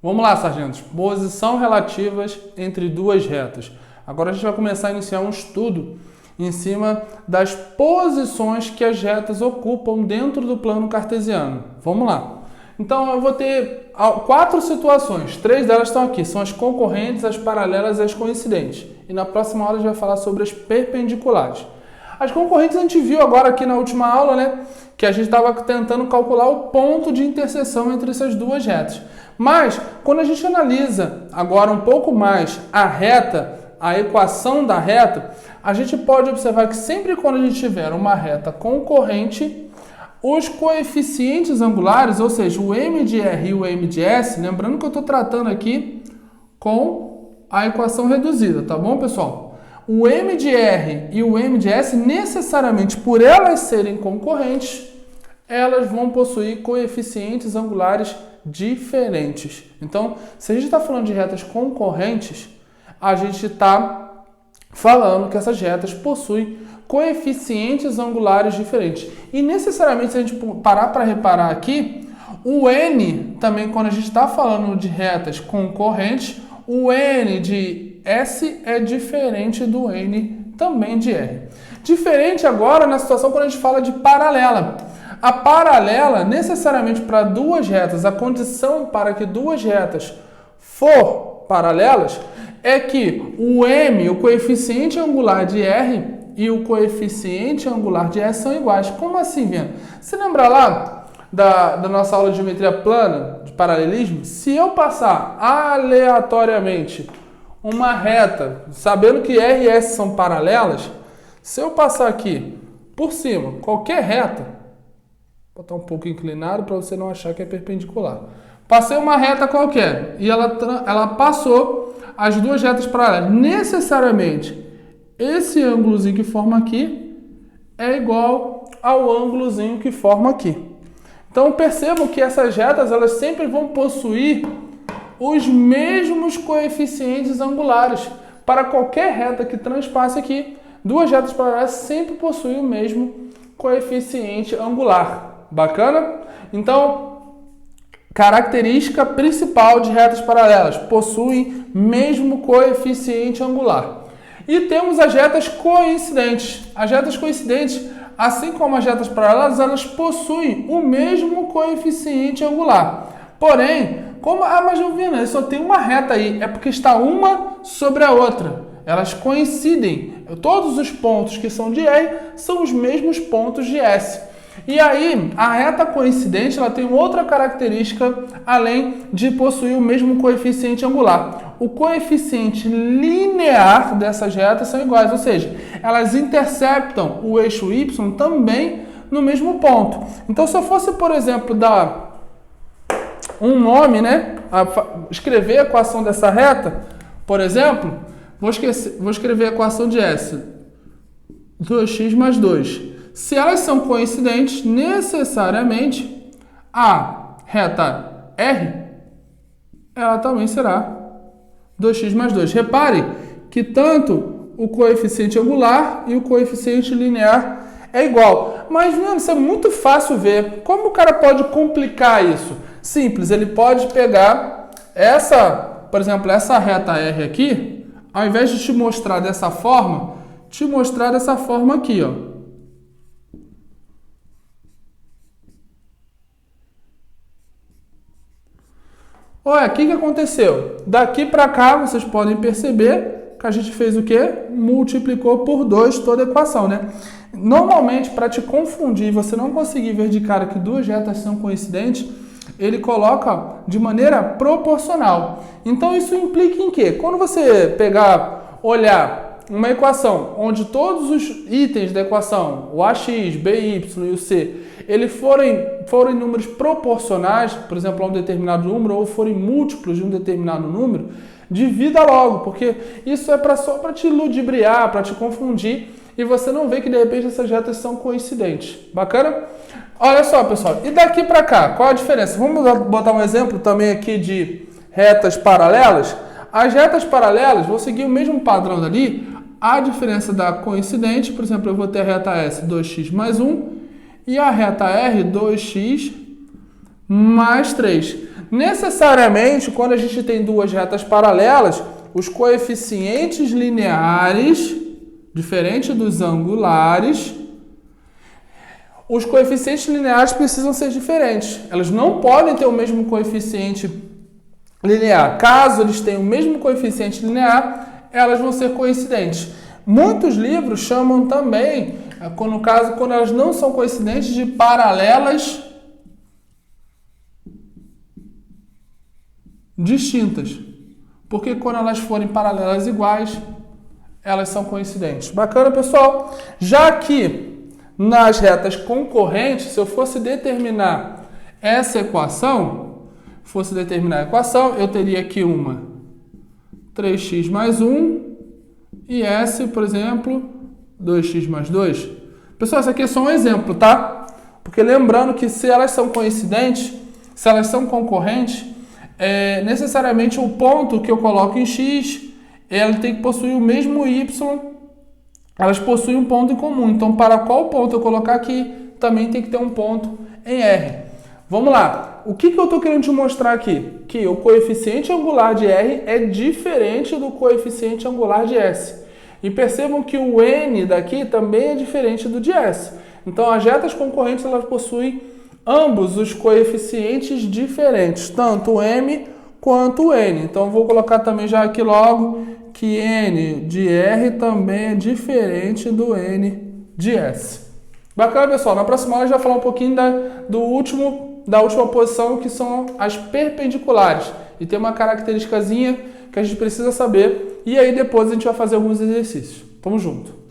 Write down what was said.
Vamos lá, sargentos. Posição relativas entre duas retas. Agora a gente vai começar a iniciar um estudo em cima das posições que as retas ocupam dentro do plano cartesiano. Vamos lá. Então eu vou ter 4 situações. 3 delas estão aqui. São as concorrentes, as paralelas e as coincidentes. E na próxima aula a gente vai falar sobre as perpendiculares. As concorrentes a gente viu agora aqui na última aula, né? Que a gente estava tentando calcular o ponto de interseção entre essas duas retas. Mas, quando a gente analisa agora um pouco mais a reta, a equação da reta, a gente pode observar que sempre quando a gente tiver uma reta concorrente, os coeficientes angulares, ou seja, o m de r e o m de s, lembrando que eu estou tratando aqui com a equação reduzida, tá bom, pessoal? O m de r e o m de s, necessariamente por elas serem concorrentes, elas vão possuir coeficientes angulares diferentes. Então, se a gente está falando de retas concorrentes, a gente está falando que essas retas possuem coeficientes angulares diferentes. E necessariamente, se a gente parar para reparar aqui, o n também, quando a gente está falando de retas concorrentes, o n de S é diferente do n também de R. Diferente agora na situação quando a gente fala de paralela. A paralela, necessariamente para duas retas, a condição para que duas retas for paralelas é que o m, o coeficiente angular de R e o coeficiente angular de S são iguais. Como assim, Viana? Você lembra lá da nossa aula de geometria plana, de paralelismo? Se eu passar aleatoriamente uma reta, sabendo que R e S são paralelas, se eu passar aqui por cima, qualquer reta, vou botar um pouco inclinado para você não achar que é perpendicular. Passei uma reta qualquer e ela passou as duas retas paralelas. Necessariamente, esse ângulozinho que forma aqui é igual ao ângulozinho que forma aqui. Então percebam que essas retas elas sempre vão possuir os mesmos coeficientes angulares. Para qualquer reta que transpasse aqui, duas retas paralelas sempre possuem o mesmo coeficiente angular. Bacana? Então, característica principal de retas paralelas, possuem mesmo coeficiente angular. E temos as retas coincidentes. As retas coincidentes, assim como as retas paralelas, elas possuem o mesmo coeficiente angular. Porém, mas Jovina, só tem uma reta aí, é porque está uma sobre a outra. Elas coincidem. Todos os pontos que são de R são os mesmos pontos de S. E aí, a reta coincidente ela tem outra característica além de possuir o mesmo coeficiente angular. O coeficiente linear dessas retas são iguais, ou seja, elas interceptam o eixo Y também no mesmo ponto. Então, se eu fosse, por exemplo, dar um nome, né, escrever a equação dessa reta, por exemplo, vou escrever a equação de S, 2x mais 2. Se elas são coincidentes, necessariamente a reta R, ela também será 2x mais 2. Repare que tanto o coeficiente angular e o coeficiente linear é igual. Mas, mano, isso é muito fácil ver. Como o cara pode complicar isso? Simples, ele pode pegar por exemplo, essa reta R aqui, ao invés de te mostrar dessa forma, te mostrar dessa forma aqui, ó. Olha, o que aconteceu? Daqui para cá, vocês podem perceber que a gente fez o quê? Multiplicou por 2 toda a equação, né? Normalmente, para te confundir e você não conseguir ver de cara que duas retas são coincidentes, ele coloca de maneira proporcional. Então, isso implica em quê? Quando você olhar uma equação onde todos os itens da equação, o ax, by e o c, eles forem números proporcionais, por exemplo, a um determinado número, ou forem múltiplos de um determinado número, divida logo, porque isso é só para te ludibriar, para te confundir, e você não vê que de repente essas retas são coincidentes. Bacana? Olha só, pessoal, e daqui para cá, qual a diferença? Vamos botar um exemplo também aqui de retas paralelas. As retas paralelas vão seguir o mesmo padrão dali. A diferença da coincidente, por exemplo, eu vou ter a reta S 2x mais 1 e a reta R 2x mais 3. Necessariamente, quando a gente tem duas retas paralelas, os coeficientes lineares, diferente dos angulares, os coeficientes lineares precisam ser diferentes. Elas não podem ter o mesmo coeficiente linear. Caso eles tenham o mesmo coeficiente linear, elas vão ser coincidentes. Muitos livros chamam também, quando elas não são coincidentes, de paralelas distintas. Porque quando elas forem paralelas iguais, elas são coincidentes. Bacana, pessoal? Já que nas retas concorrentes, se eu fosse determinar essa equação, eu teria aqui uma 3x mais 1 e essa, por exemplo, 2x mais 2. Pessoal, isso aqui é só um exemplo, tá? Porque lembrando que se elas são coincidentes, se elas são concorrentes, necessariamente o ponto que eu coloco em x, ele tem que possuir o mesmo y, elas possuem um ponto em comum. Então, para qual ponto eu colocar aqui, também tem que ter um ponto em R. Vamos lá. O que eu estou querendo te mostrar aqui? Que o coeficiente angular de R é diferente do coeficiente angular de S. E percebam que o N daqui também é diferente do de S. Então, as retas concorrentes elas possuem ambos os coeficientes diferentes, tanto o M quanto o N. Então, vou colocar também já aqui logo que N de R também é diferente do N de S. Bacana, pessoal? Na próxima aula a gente vai falar um pouquinho da última posição, que são as perpendiculares. E tem uma característicazinha que a gente precisa saber. E aí depois a gente vai fazer alguns exercícios. Tamo junto!